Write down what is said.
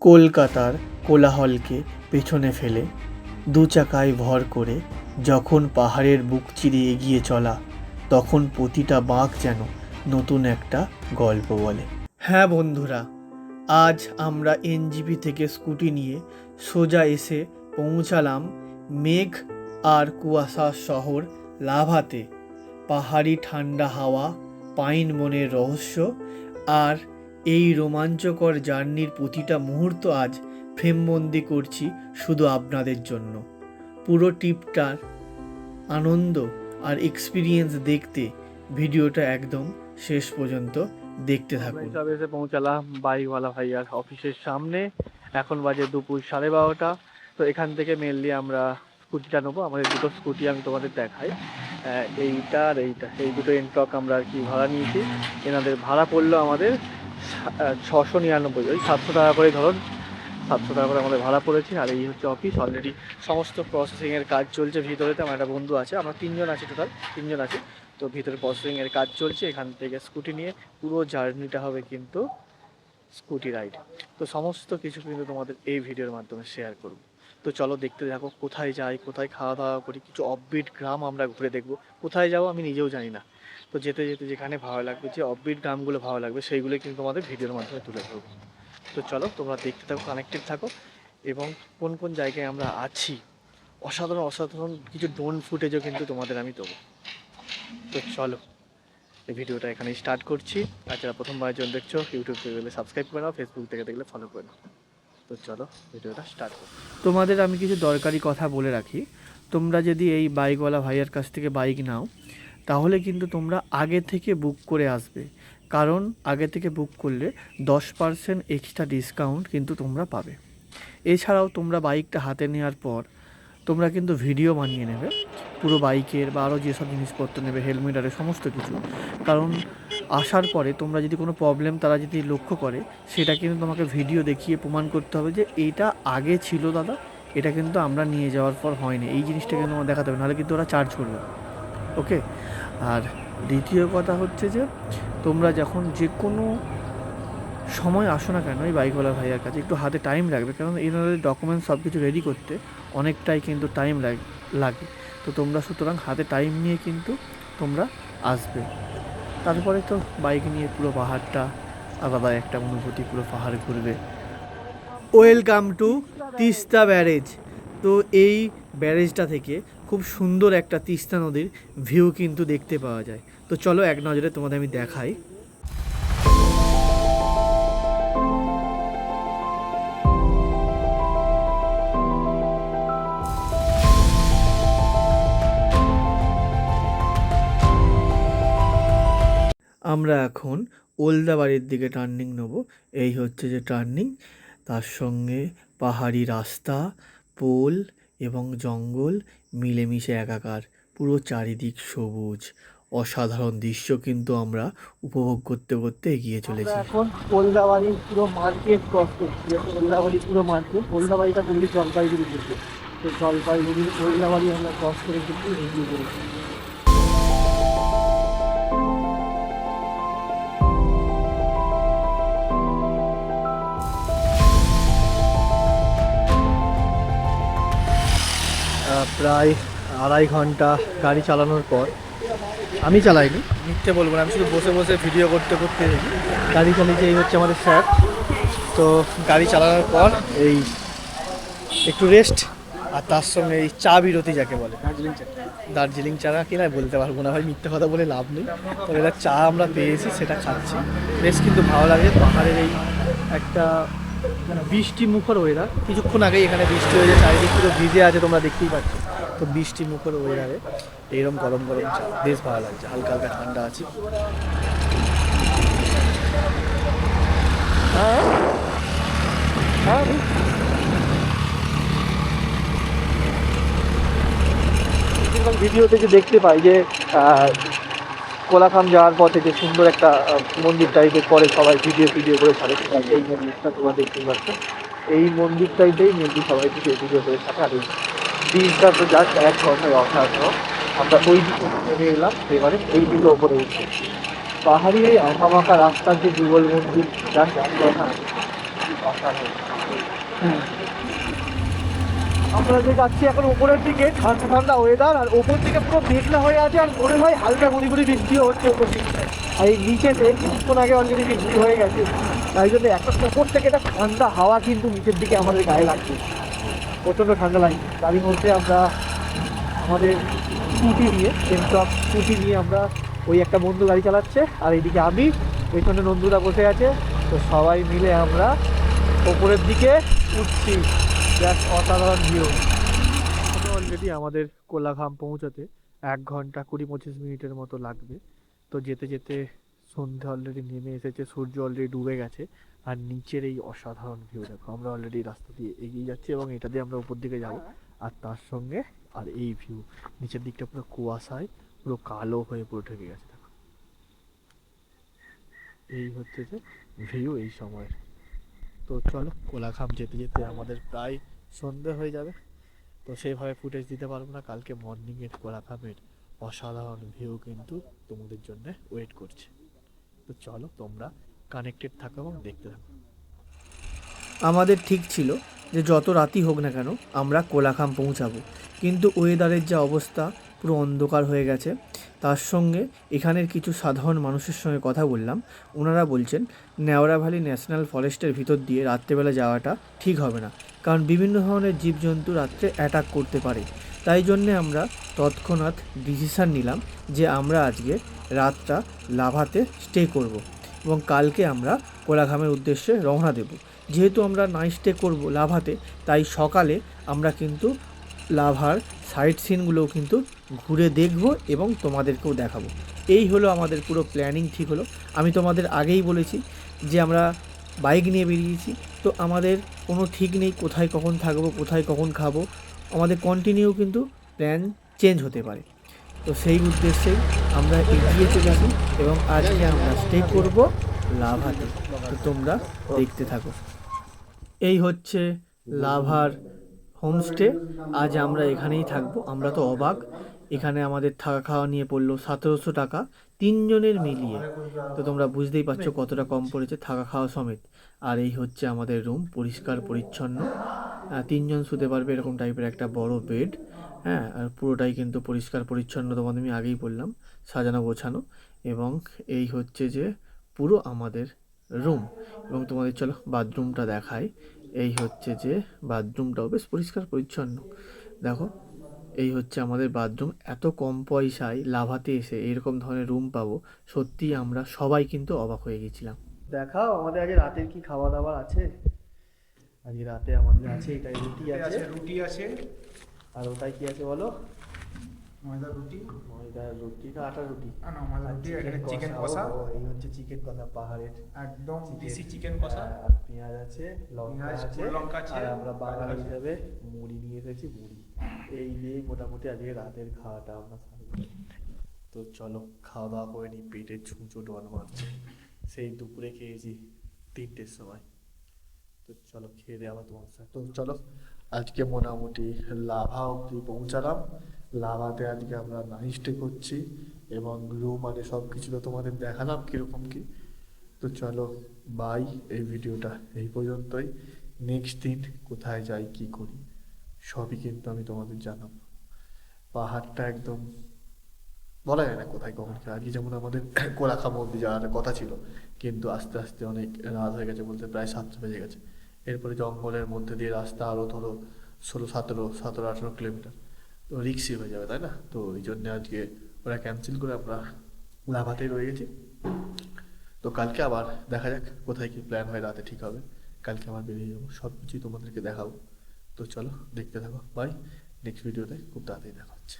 কলকাতার কোলাহলকে পেছনে ফেলে দু চাকায় ভর করে যখন পাহাড়ের বুক চিরে এগিয়ে চলা, তখন প্রতিটা বাঁক যেন নতুন একটা গল্প বলে। হ্যাঁ বন্ধুরা, আজ আমরা এনজিপি থেকে স্কুটি নিয়ে সোজা এসে পৌঁছালাম মেঘ আর কুয়াশার শহর লাভাতে। পাহাড়ি ঠান্ডা হাওয়া, পাইন বনের রহস্য আর এই রোমাঞ্চকর জার্নির প্রতিটা মুহূর্ত আজ ফ্রেমবন্দি করছি শুধু আপনাদের জন্য। পুরো ট্রিপটার আনন্দ আর এক্সপিরিয়েন্স দেখতে ভিডিওটা একদম শেষ পর্যন্ত দেখতে থাকুন। সব এসে পৌঁছালাম বাইকওয়ালা ভাইয়ার অফিসের সামনে। এখন বাজে দুপুর 12:30। তো এখান থেকে মেনলি আমরা স্কুটিটা নেবো। আমাদের দুটো স্কুটি আমি তোমাদের দেখাই, এইটা আর এইটা, এই দুটো এনটক আমরা আর কি ভাড়া নিয়েছি। এনাদের ভাড়া পড়লো আমাদের 699, ওই 700 টাকা করে ধরুন, 700 টাকা করে আমাদের ভাড়া পড়েছে। আর এই হচ্ছে অফিস। অলরেডি সমস্ত প্রসেসিংয়ের কাজ চলছে ভিতরেতে। আমার একটা বন্ধু আছে, আমরা 3 জন আছি, টোটাল 3 জন আছি। তো ভিতরে প্রসেসিংয়ের কাজ চলছে। এখান থেকে স্কুটি নিয়ে পুরো জার্নিটা হবে কিন্তু স্কুটি রাইড। তো সমস্ত কিছু কিন্তু তোমাদের এই ভিডিওর মাধ্যমে শেয়ার করব। তো চলো দেখতে থাকো, কোথায় যাই, কোথায় খাওয়া দাওয়া করি, কিছু অফবিট গ্রাম আমরা ঘুরে দেখবো। কোথায় যাবো আমি নিজেও জানি না। তো যেতে যেতে যেখানে ভালো লাগবে, যে অফবিট গ্রামগুলো ভালো লাগবে, সেইগুলো কিন্তু তোমাদের ভিডিওর মাধ্যমে তুলে ধরবো। তো চলো তোমরা দেখতে থাকো, কানেক্টেড থাকো। এবং কোন কোন জায়গায় আমরা আছি, অসাধারণ অসাধারণ কিছু ড্রোন ফুটেজও কিন্তু তোমাদের আমি দেবো। তো চলো এই ভিডিওটা এখানে স্টার্ট করছি। আর যারা প্রথমবারের জন্য দেখছো, ইউটিউব থেকে গেলে সাবস্ক্রাইব করে নাও, ফেসবুক থেকে দেখলে ফলো করে নাও। তো চলো ভিডিওটা স্টার্ট করো। তোমাদের আমি কিছু দরকারি কথা বলে রাখি। তোমরা যদি এই বাইকওয়ালা ভাইয়ের কাছ থেকে বাইক নাও, তাহলে কিন্তু তোমরা আগে থেকে বুক করে আসবে। কারণ আগে থেকে বুক করলে 10% এক্সট্রা ডিসকাউন্ট কিন্তু তোমরা পাবে। এছাড়াও তোমরা বাইকটা হাতে নেওয়ার পর তোমরা কিন্তু ভিডিও বানিয়ে নেবে পুরো বাইকের, বা আরও যেসব জিনিসপত্র নেবে, হেলমেট আর সমস্ত কিছু। কারণ আসার পরে তোমরা যদি কোনো প্রবলেম তারা যদি লক্ষ্য করে, সেটা কিন্তু তোমাকে ভিডিও দেখিয়ে প্রমাণ করতে হবে যে এইটা আগে ছিল দাদা, এটা কিন্তু আমরা নিয়ে যাওয়ার পর হয়নি। এই জিনিসটা কিন্তু তোমার দেখাতে হবে, নাহলে কিন্তু ওরা চার্জ করবে। ওকে। আর দ্বিতীয় কথা হচ্ছে যে তোমরা যখন যে কোনো সময় আসো না কেন এই বাইকওয়ালা ভাইয়ার কাছে, একটু হাতে টাইম লাগবে, কারণ এনাদের ডকুমেন্টস সব কিছু রেডি করতে অনেকটাই কিন্তু টাইম লাগে। তো তোমরা সুতরাং হাতে টাইম নিয়ে কিন্তু তোমরা আসবে। তারপরে তো বাইক নিয়ে পুরো পাহাড়টা আলাদা একটা অনুভূতি, পুরো পাহাড় ঘুরবে। Welcome to Teesta barrage. তো এই ব্যারেজটা থেকে খুব সুন্দর একটা তিস্তা নদীর ভিউ কিন্তু দেখতে পাওয়া যায়। তো চলো এক নজরে তোমাদের আমি দেখাই। আমরা এখন ওলদাবাড়ির দিকে টার্নিং নেব। এই হচ্ছে যে টার্নিং, তার সঙ্গে পাহাড়ি রাস্তা, পোল এবং জঙ্গল মিলেমিশে একাকার, পুরো চারিদিক সবুজ, অসাধারণ দৃশ্য কিন্তু আমরা উপভোগ করতে করতে এগিয়ে চলেছি। এখন ওলদাবাড়ি পুরো মার্কেট ক্রস করছি। ওলদাবাড়ি পুরো মার্কেট, ওলদাবাড়িটা পুরো জলপাইগুড়ি করছে। তো জলপাইগুড়ি ওলদাবাড়ি আমরা ক্রস করে কিন্তু এগিয়ে পড়েছি। প্রায় 2.5 ঘন্টা গাড়ি চালানোর পর, আমি চালাইনি, মিথ্যে বলবো না, আমি শুধু বসে বসে ভিডিও করতে করতে গাড়ি চালিয়েছি। এই হচ্ছে আমাদের স্যার। তো গাড়ি চালানোর পর এই একটু রেস্ট, আর তার সঙ্গে এই চা বিরতি যাকে বলে, দার্জিলিং চা কিনা বলতে পারবো না ভাই, মিথ্যে কথা বলে লাভ নেই। তবে এটা চা আমরা পেয়েছি, সেটা খাচ্ছি। বেশ কিন্তু ভালো লাগে। পাহাড়ের এই একটা বৃষ্টি মুখর ওয়েদার, কিছুক্ষণ আগেই এখানে বৃষ্টি হয়ে যায়, চারিদিক পুরো ভিজে আছে, তোমরা দেখতেই পাচ্ছ। তো বৃষ্টি মুখর ওয়েদারে এইরকম গরম গরম চা বেশ ভালো লাগছে, হালকা হালকা ঠান্ডা আছে। ভিডিও থেকে দেখতে পাই যে কোলাখাম যাওয়ার পথে যে সুন্দর একটা মন্দির টাইপের পরে সবাই ভিডিও করে ছাড়ে। এই মন্দিরটা তোমরা দেখতেই পাচ্ছ, এই মন্দিরটাইতেই মেনলি সবাই ভিডিও করে ছাড়ে। আর এই ব্রিজটা তো জাস্ট এক ঘন্টায় অসাধারণ। আমরা ওই দিকে নেমে এলাম, এবারে এই দিকে ওপরে উঠছি। পাহাড়ি এই আঁকাবাঁকা রাস্তার যে যুগল মন্দির, জাস্ট এক কথা। আমরা যে যাচ্ছি এখন উপরের দিকে, ঠান্ডা ঠান্ডা ওয়েদার, আর ওপর দিকে পুরো মেঘলা হয়ে আছে, আর মনে হয় হালকা গুড়ি গুড়ি বৃষ্টিও হচ্ছে ওপর দিকে। আর এই নিচেতে কিছুক্ষণ আগে অলরেডি বৃষ্টি হয়ে গেছে, তাই জন্য একটা ওপর থেকে একটা ঠান্ডা হাওয়া কিন্তু নিচের দিকে আমাদের গায়ে লাগছে, প্রচণ্ড ঠান্ডা লাগছে। গাড়ির মধ্যে আমরা আমাদের স্কুটি নিয়ে স্কুটি নিয়ে আমরা, ওই একটা বন্ধু গাড়ি চালাচ্ছে, আর এইদিকে আমি, পেছনে নন্দুরা বসে আছে। তো সবাই মিলে আমরা ওপরের দিকে উঠছি। জাস্ট অসাধারণ ভিউ। অলরেডি আমাদের কোলাঘাম পৌঁছাতে 1 ঘন্টা 20-25 মিনিটের মতো লাগবে। তো যেতে যেতে সন্ধ্যা অলরেডি নেমে এসেছে, সূর্য অলরেডি ডুবে গেছে, আর নিচের এই অসাধারণ ভিউ দেখো। আমরা অলরেডি রাস্তা দিয়ে এগিয়ে যাচ্ছি এবং এটা দিয়ে আমরা উপর দিকে যাব, আর তার সঙ্গে আর এই ভিউ, নিচের দিকটা পুরো কুয়াশায় পুরো কালো হয়ে পুরো ঢেকে গেছে দেখো। এই হচ্ছে যে ভিউ এই সময়ের। তো চলো, কোলাঘাম যেতে যেতে আমাদের প্রায় সন্ধে হয়ে যাবে, তো সেইভাবে ফুটেজ দিতে পারবো না। কালকে মর্নিংয়ের কোলাঘামের অসাধারণ ভিউ কিন্তু তোমাদের জন্য ওয়েট করছে। তো চলো, তোমরা কানেক্টেড থাকো এবং দেখতে থাকো। আমাদের ঠিক ছিল যে যত রাতই হোক না কেন আমরা কোলাঘাম পৌঁছাবো, কিন্তু ওয়েদারের যা অবস্থা, পুরো অন্ধকার হয়ে গেছে। তার সঙ্গে এখানের কিছু সাধারণ মানুষের সঙ্গে কথা বললাম, ওনারা বলছেন নেওড়া ভ্যালি ন্যাশনাল ফরেস্টের ভিতর দিয়ে রাত্রেবেলা যাওয়াটা ঠিক হবে না, কারণ বিভিন্ন ধরনের জীবজন্তু রাত্রে অ্যাটাক করতে পারে। তাই জন্যে আমরা তৎক্ষণাৎ ডিসিশান নিলাম যে আমরা আজকে রাতটা লাভাতে স্টে করব এবং কালকে আমরা কোলাঘামের উদ্দেশ্যে রওনা দেব। যেহেতু আমরা নাইট স্টে করবো লাভাতে, তাই সকালে আমরা কিন্তু লাভার সাইট সিনগুলোও কিন্তু ঘুরে দেখব এবং তোমাদেরকেও দেখাবো। এই হলো আমাদের পুরো প্ল্যানিং ঠিক হলো। আমি তোমাদের আগেই বলেছি যে আমরা বাইক নিয়ে বেরিয়েছি, তো আমাদের কোনো ঠিক নেই কোথায় কখন থাকবো, কোথায় কখন খাবো, আমাদের কন্টিনিউ কিন্তু প্ল্যান চেঞ্জ হতে পারে। তো সেই উদ্দেশ্যেই আমরা এগিয়ে চলেছি এবং আজকে আমরা স্টে করব লাভাতে। তো তোমরা দেখতে থাকো। এই হচ্ছে লাভার হোমস্টে। আজ আমরা এখানেই থাকবো। আমরা তো অবাক, এখানে আমাদের থাকা খাওয়া নিয়ে পড়লো 1700 টাকা 3 জনের মিলিয়ে। তো তোমরা বুঝতেই পারছো কতটা কম পড়েছে থাকা খাওয়া সমেত। আর এই হচ্ছে আমাদের রুম, পরিষ্কার পরিচ্ছন্ন, 3 জন শুতে পারবে এরকম টাইপের একটা বড় বেড। হ্যাঁ, আর পুরোটাই কিন্তু পরিষ্কার পরিচ্ছন্ন, তোমাদের আমি আগেই বললাম, সাজানো গোছানো। এবং এই হচ্ছে যে পুরো আমাদের রুম। এবং তোমাদের চলো বাথরুমটা দেখাই। এই হচ্ছে যে বাথরুমটাও বেশ পরিষ্কার পরিচ্ছন্ন দেখো। এই হচ্ছে আমাদের বাথরুম। এত কম পয়সায় লাভাতে এসে এরকম ধরনের রুম পাবো, সত্যি আমরা সবাই কিন্তু অবাক হয়ে গেছিলাম। দেখাও আমাদের আজ রাতের কি খাওয়া দাওয়া আছে। আজ রাতে আমাদের আছে এটাই, রুটি আছে, আর ওটাই কি আছে বলো? ময়দার রুটি না আটার রুটি? চিকেন কষা। এই হচ্ছে চিকেন কষা, পাহাড়ের একদম দেশি চিকেন কষা, আর পেঁয়াজ আছে, লঙ্কা আছে, আর আমরা বাঙালি হিসাবে মুড়ি নিয়ে এসেছি, মুড়ি। এই দিয়েই মোটামুটি আজকে রাতের খাওয়াটা আমরা সারবো। তো চলো খাওয়া দাওয়া করে নিই, পেটে ছুঁচো ডোয়ানো মারছে, সেই দুপুরে খেয়েছি 3টের সময়। তো চলো খেয়ে দিয়ে আবার তোমার সাথে। তো চলো আজকে মোটামুটি লাভা অবধি পৌঁছালাম। লাভাতে আজকে আমরা নাইট স্টে করছি এবং রুম মানে সব কিছু তো তোমাদের দেখালাম কীরকম কী। তো চলো বাই, এই ভিডিওটা এই পর্যন্তই। নেক্সট দিন কোথায় যাই কী করি সবই কিন্তু আমি তোমাদের জানাবো। পাহাড়টা একদম বলা যায় না কোথায় কখন কি। আজকে যেমন আমাদের কোলাঘাম অবধি যাওয়ার কথা ছিল, কিন্তু আস্তে আস্তে অনেক রাত হয়ে গেছে, বলতে প্রায় 7টা বেজে গেছে। এরপরে জঙ্গলের মধ্যে দিয়ে রাস্তা আরও ধরো 16, 17, 18 কিলোমিটার, তো রিক্সি হয়ে যাবে তাই না। তো এই জন্যে আজকে ওরা ক্যান্সেল করে আমরা লাভাতেই রয়ে গেছি। তো কালকে আবার দেখা যাক কোথায় কি প্ল্যান হয়, রাতে ঠিক হবে। কালকে আবার বেরিয়ে যাবো, সব কিছুই তোমাদেরকে দেখাবো। তো চলো দেখতে থাকো, বাই। নেক্সট ভিডিওতে খুব তাড়াতাড়ি দেখা হচ্ছে।